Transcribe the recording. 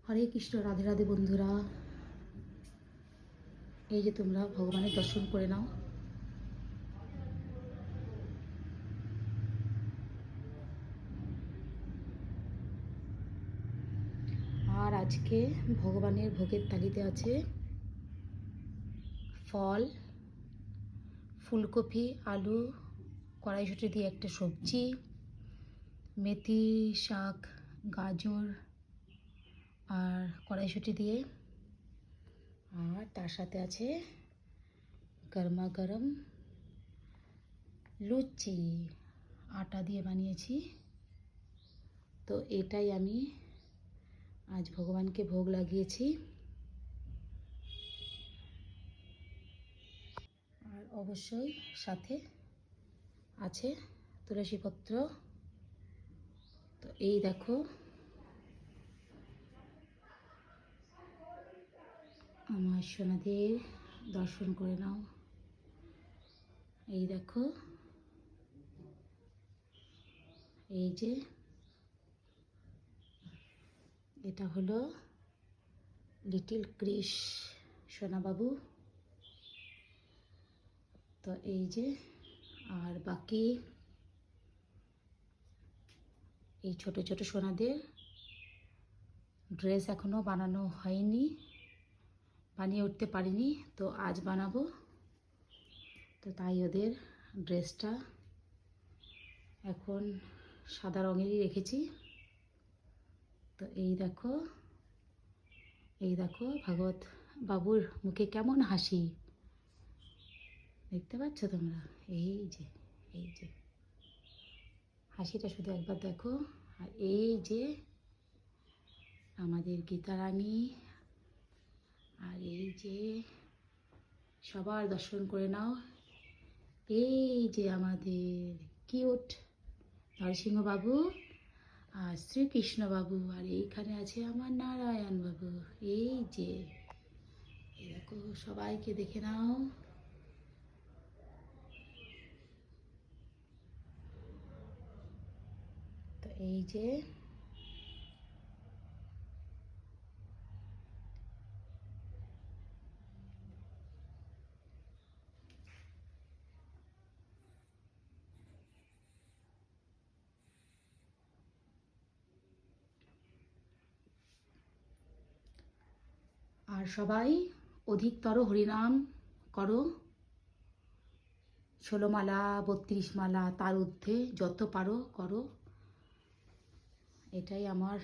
হরে কৃষ্ণ। রাধে রাধে বন্ধুরা, এই যে তোমরা ভগবানের দর্শন করে নাও। আর আজকে ভগবানের ভোগের থালিতে আছে ফল, ফুলকপি, আলু, কড়াইশুঁটি দিয়ে একটা সবজি, মেথি শাক, গাজর আর কড়াইশুঁটি দিয়ে, আর তার সাথে আছে গরমা গরম লুচি, আটা দিয়ে বানিয়েছি। তো এটাই আমি আজ ভগবানকে ভোগ লাগিয়েছি। আর অবশ্যই সাথে আছে তুলসী পত্র। তো এই দেখো আমার সোনাদের দর্শন করে নাও। এই দেখো, এই যে এটা হলো লিটিল ক্রিস সোনাবাবু। তো এই যে, আর বাকি এই ছোট ছোট সোনাদের ড্রেস এখনো বানানো হয়নি, বানিয়ে উঠতে পারিনি, তো আজ বানাবো। তো তাই ওদের ড্রেসটা এখন সাদা রঙেরই রেখেছি। তো এই দেখো, এই দেখো ভাগবত বাবুর মুখে কেমন হাসি, দেখতে পাচ্ছ তোমরা? এই যে, এই যে হাসিটা শুধু একবার দেখো। আর এই যে আমাদের গীতা রানী, আর এই যে সবার দর্শন করে নাও। এই যে আমাদের কিউট নরসিংহ বাবু আর শ্রীকৃষ্ণ বাবু, আর এইখানে আছে আমার নারায়ণ বাবু। এই যে, এই দেখো, সবাইকে দেখে নাও। তো এই যে আর সবাই অধিকতর হরিনাম করো, 16 মালা 32 মালা, তার ঊর্ধ্বে যত পারো করো। এটাই আমার